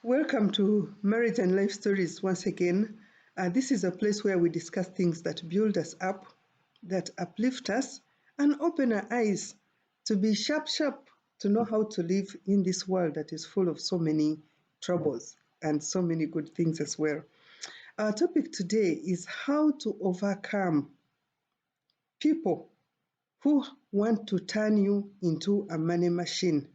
Welcome to Marriage and Life Stories once again. This is a place where we discuss things that build us up, that uplift us, and open our eyes to be sharp, to know how to live in this world that is full of so many troubles and so many good things as well. Our topic today is how to overcome people who want to turn you into a money machine.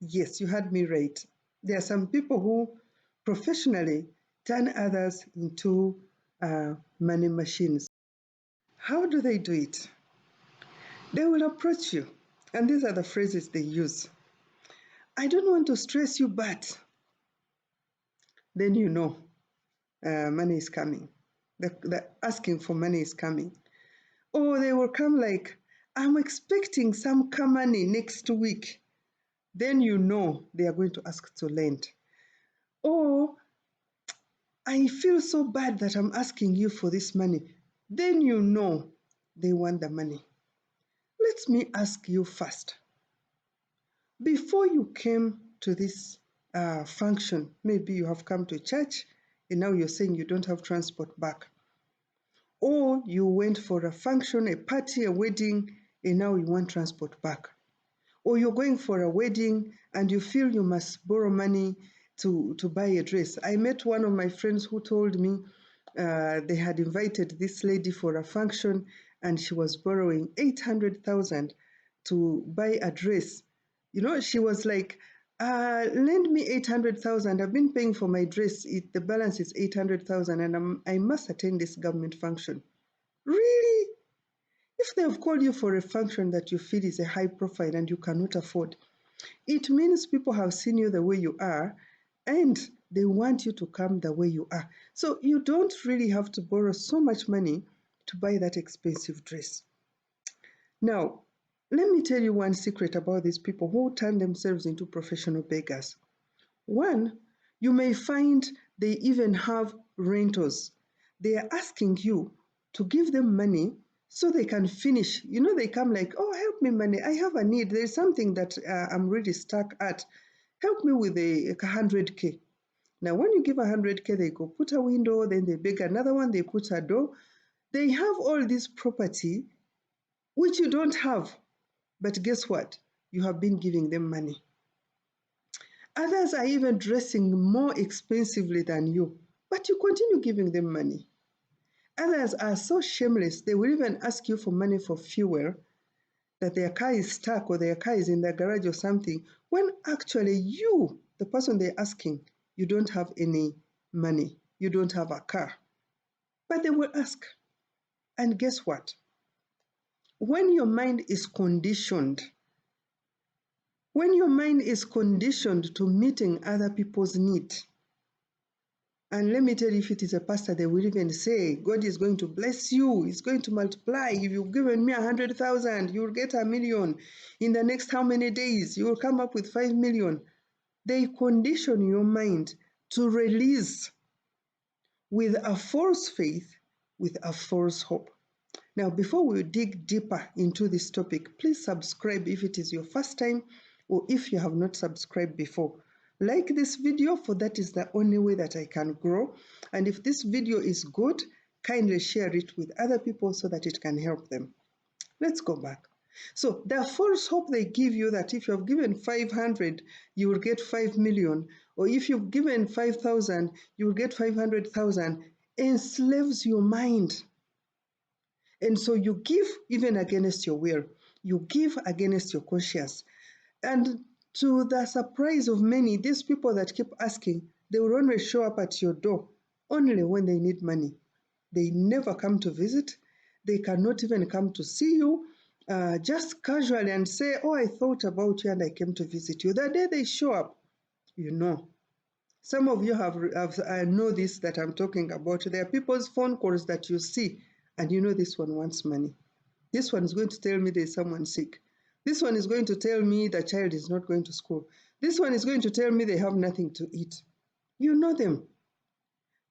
Yes, you heard me right. There are some people who professionally turn others into money machines. How do they do it? They will approach you, and these are the phrases they use. I don't want to stress you, but then you know money is coming. The asking for money is coming. Or they will come like, I'm expecting some money next week. Then you know they are going to ask to lend. Or I feel so bad that I'm asking you for this money. Then you know they want the money. Let me ask you first. Before you came to this function, maybe you have come to church and now you're saying you don't have transport back. Or you went for a function, a party, a wedding, and now you want transport back. Or you're going for a wedding and you feel you must borrow money to buy a dress. I met one of my friends who told me they had invited this lady for a function and she was borrowing 800,000 to buy a dress. You know, she was like, lend me 800,000. I've been paying for my dress. The balance is 800,000 and I must attend this government function. Really? If they have called you for a function that you feel is a high profile and you cannot afford, it means people have seen you the way you are and they want you to come the way you are. So you don't really have to borrow so much money to buy that expensive dress. Now, let me tell you one secret about these people who turn themselves into professional beggars. One, you may find they even have rentals. They are asking you to give them money so they can finish. You know, they come like, oh, help me, money. I have a need. There's something that I'm really stuck at. Help me with a 100K. Now, when you give 100K, they go put a window, then they beg another one, they put a door. They have all this property which you don't have. But guess what? You have been giving them money. Others are even dressing more expensively than you, but you continue giving them money. Others are so shameless, they will even ask you for money for fuel, that their car is stuck or their car is in the garage or something, when actually you, the person they're asking, you don't have any money, you don't have a car. But they will ask. And guess what? When your mind is conditioned to meeting other people's needs, and let me tell you, if it is a pastor, they will even say, God is going to bless you. He's going to multiply. If you've given me 100,000, you will get 1,000,000. In the next how many days, you will come up with 5 million. They condition your mind to release with a false faith, with a false hope. Now, before we dig deeper into this topic, please subscribe if it is your first time or if you have not subscribed before. Like this video, for that is the only way that I can grow. And if this video is good, kindly share it with other people so that it can help them. Let's go back. So the false hope they give you that if you have given 500, you will get 5 million, or if you've given 5,000, you will get 500,000, enslaves your mind. And so you give even against your will. You give against your conscience. And to the surprise of many, these people that keep asking, they will only show up at your door only when they need money. They never come to visit. They cannot even come to see you just casually and say, oh, I thought about you and I came to visit you. The day they show up, you know. Some of you have know this that I'm talking about. There are people's phone calls that you see and you know this one wants money. This one is going to tell me there's someone sick. This one is going to tell me the child is not going to school. This one is going to tell me they have nothing to eat. You know them.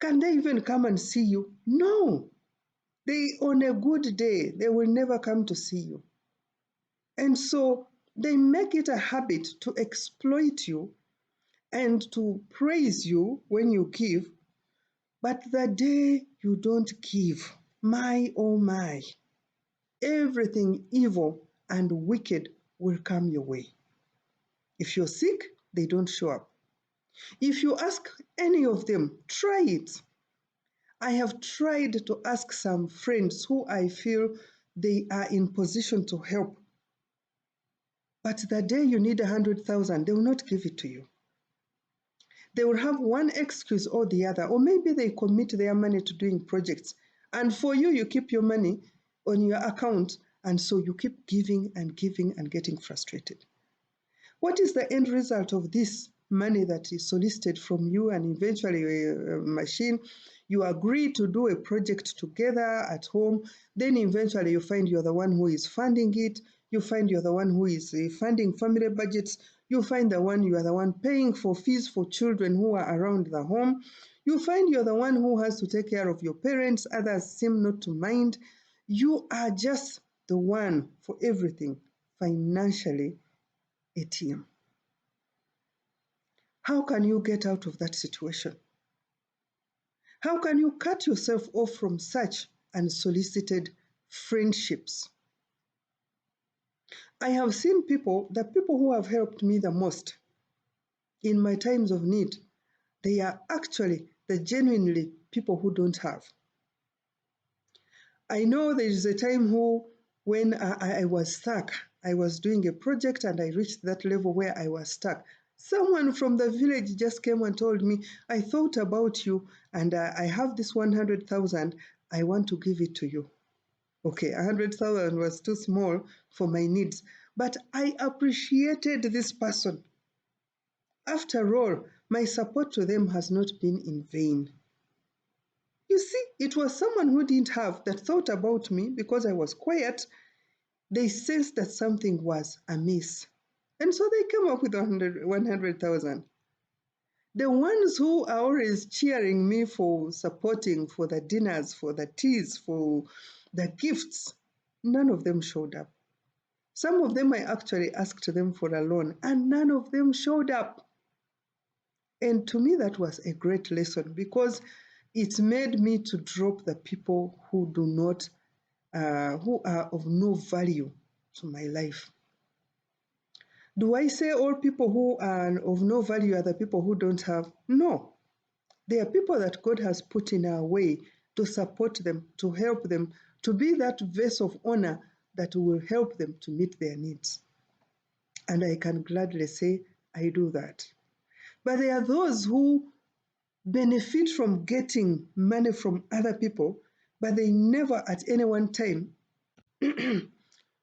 Can they even come and see you? No. They, on a good day, they will never come to see you. And so they make it a habit to exploit you and to praise you when you give, but the day you don't give, my oh my, everything evil and wicked will come your way. If you're sick, they don't show up. If you ask any of them, try it. I have tried to ask some friends who I feel they are in position to help, but the day you need 100,000, they will not give it to you. They will have one excuse or the other, or maybe they commit their money to doing projects. And for you, you keep your money on your account, and so you keep giving and giving and getting frustrated. What is the end result of this money that is solicited from you and eventually a machine? You agree to do a project together at home, then eventually you find you're the one who is funding it, you find you're the one who is funding family budgets, you find you are the one paying for fees for children who are around the home, you find you're the one who has to take care of your parents, others seem not to mind. You are just the one for everything financially. ATM. How can you get out of that situation? How can you cut yourself off from such unsolicited friendships? I have seen the people who have helped me the most in my times of need, they are actually the genuinely people who don't have. I know there is a time when I was stuck, I was doing a project and I reached that level where I was stuck. Someone from the village just came and told me, I thought about you and I have this 100,000, I want to give it to you. Okay, 100,000 was too small for my needs, but I appreciated this person. After all, my support to them has not been in vain. You see, it was someone who didn't have that thought about me because I was quiet. They sensed that something was amiss. And so they came up with 100,000. The ones who are always cheering me for supporting, for the dinners, for the teas, for the gifts, none of them showed up. Some of them I actually asked them for a loan, and none of them showed up. And to me, that was a great lesson because it made me to drop the people who do not, who are of no value to my life. Do I say all people who are of no value are the people who don't have? No. They are people that God has put in our way to support them, to help them, to be that vessel of honor that will help them to meet their needs. And I can gladly say I do that. But there are those who benefit from getting money from other people, but they never at any one time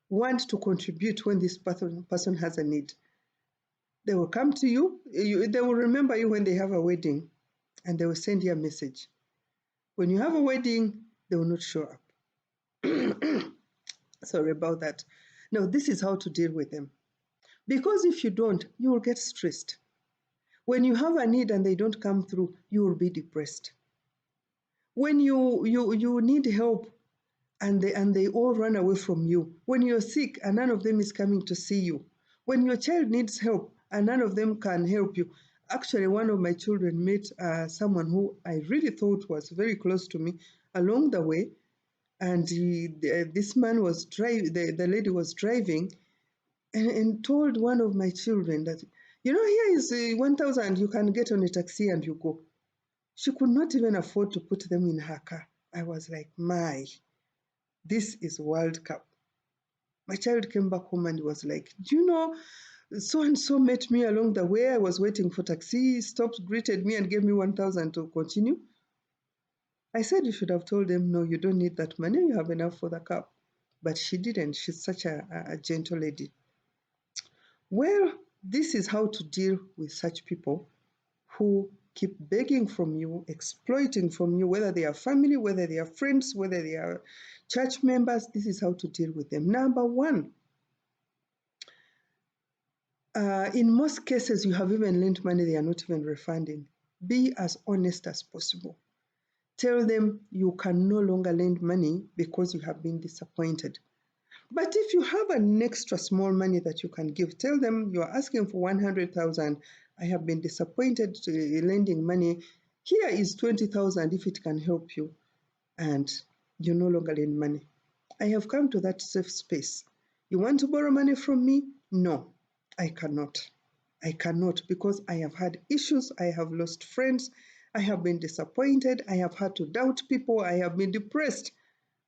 want to contribute when this person has a need. They will come to you, they will remember you when they have a wedding, and they will send you a message. When you have a wedding, they will not show up. Sorry about that. Now, this is how to deal with them. Because if you don't, you will get stressed. When you have a need and they don't come through, you will be depressed. When you need help and they all run away from you. When you're sick and none of them is coming to see you. When your child needs help and none of them can help you. Actually, one of my children met someone who I really thought was very close to me along the way, and this man was driving. The lady was driving, and told one of my children that, here is 1,000. You can get on a taxi and you go. She could not even afford to put them in her car. I was like, this is World Cup. My child came back home and was like, do you know, so and so met me along the way. I was waiting for taxi, stopped, greeted me, and gave me 1,000 to continue. I said you should have told them, no, you don't need that money. You have enough for the cup. But she didn't. She's such a gentle lady. Well, this is how to deal with such people who keep begging from you, exploiting from you, whether they are family, whether they are friends, whether they are church members. This is how to deal with them. Number one, in most cases, you have even lent money they are not even refunding. Be as honest as possible. Tell them you can no longer lend money because you have been disappointed. But if you have an extra small money that you can give, tell them you are asking for 100,000 I have been disappointed lending money. Here is 20,000 if it can help you, and you no longer lend money. I have come to that safe space. You want to borrow money from me? No, I cannot. I cannot, because I have had issues. I have lost friends. I have been disappointed. I have had to doubt people. I have been depressed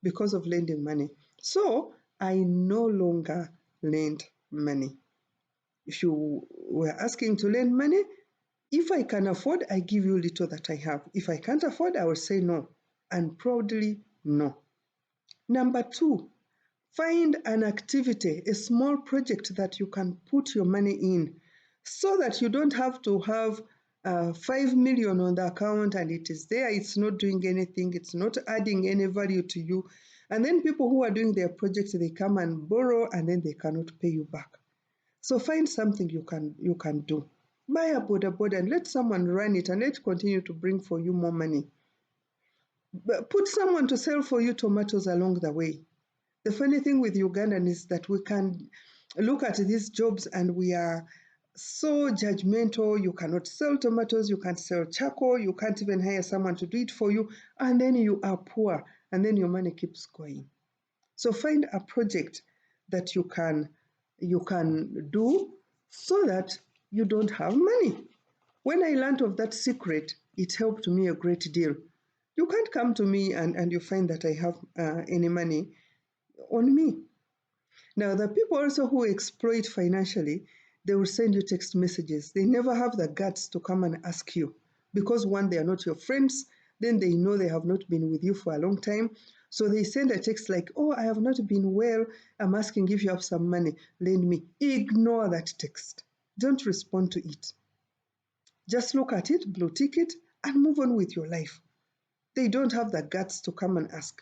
because of lending money. So I no longer lend money. If you were asking to lend money, if I can afford, I give you little that I have. If I can't afford, I will say no, and proudly no. Number two, find an activity, a small project that you can put your money in, so that you don't have to have 5 million on the account and it is there, it's not doing anything, it's not adding any value to you. And then people who are doing their projects, they come and borrow and then they cannot pay you back. So find something you can do. Buy a boda and let someone run it and let it continue to bring for you more money. But put someone to sell for you tomatoes along the way. The funny thing with Ugandan is that we can look at these jobs and we are so judgmental. You cannot sell tomatoes, you can't sell charcoal, you can't even hire someone to do it for you, and then you are poor, and then your money keeps going. So find a project that you can do so that you don't have money. When I learned of that secret, it helped me a great deal. You can't come to me and you find that I have any money on me. Now, the people also who exploit financially, they will send you text messages. They never have the guts to come and ask you because, one, they are not your friends. Then they know they have not been with you for a long time. So they send a text like, oh, I have not been well. I'm asking if you have some money. Lend me. Ignore that text. Don't respond to it. Just look at it, blue tick it, and move on with your life. They don't have the guts to come and ask.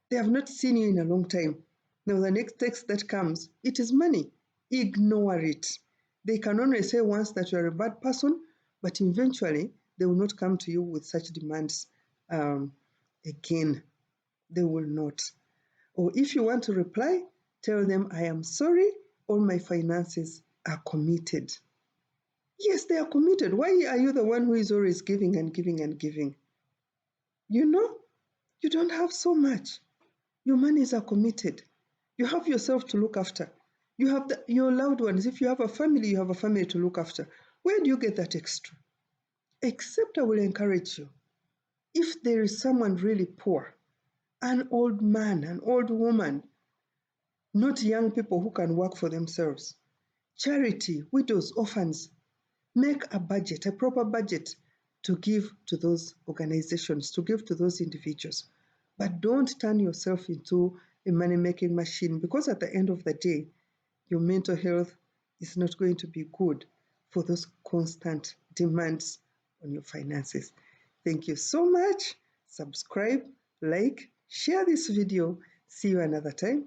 They have not seen you in a long time. Now, the next text that comes, it is money. Ignore it. They can only say once that you are a bad person, but eventually they will not come to you with such demands again. They will not. Or if you want to reply, tell them, I am sorry, all my finances are committed. Yes, they are committed. Why are you the one who is always giving and giving and giving? You know, you don't have so much. Your monies are committed. You have yourself to look after. You have your loved ones. If you have a family, you have a family to look after. Where do you get that extra? Except I will encourage you. If there is someone really poor, an old man, an old woman, not young people who can work for themselves, charity, widows, orphans, make a budget, a proper budget to give to those organizations, to give to those individuals. But don't turn yourself into a money-making machine, because at the end of the day, your mental health is not going to be good for those constant demands on your finances. Thank you so much. Subscribe, like, share this video. See you another time.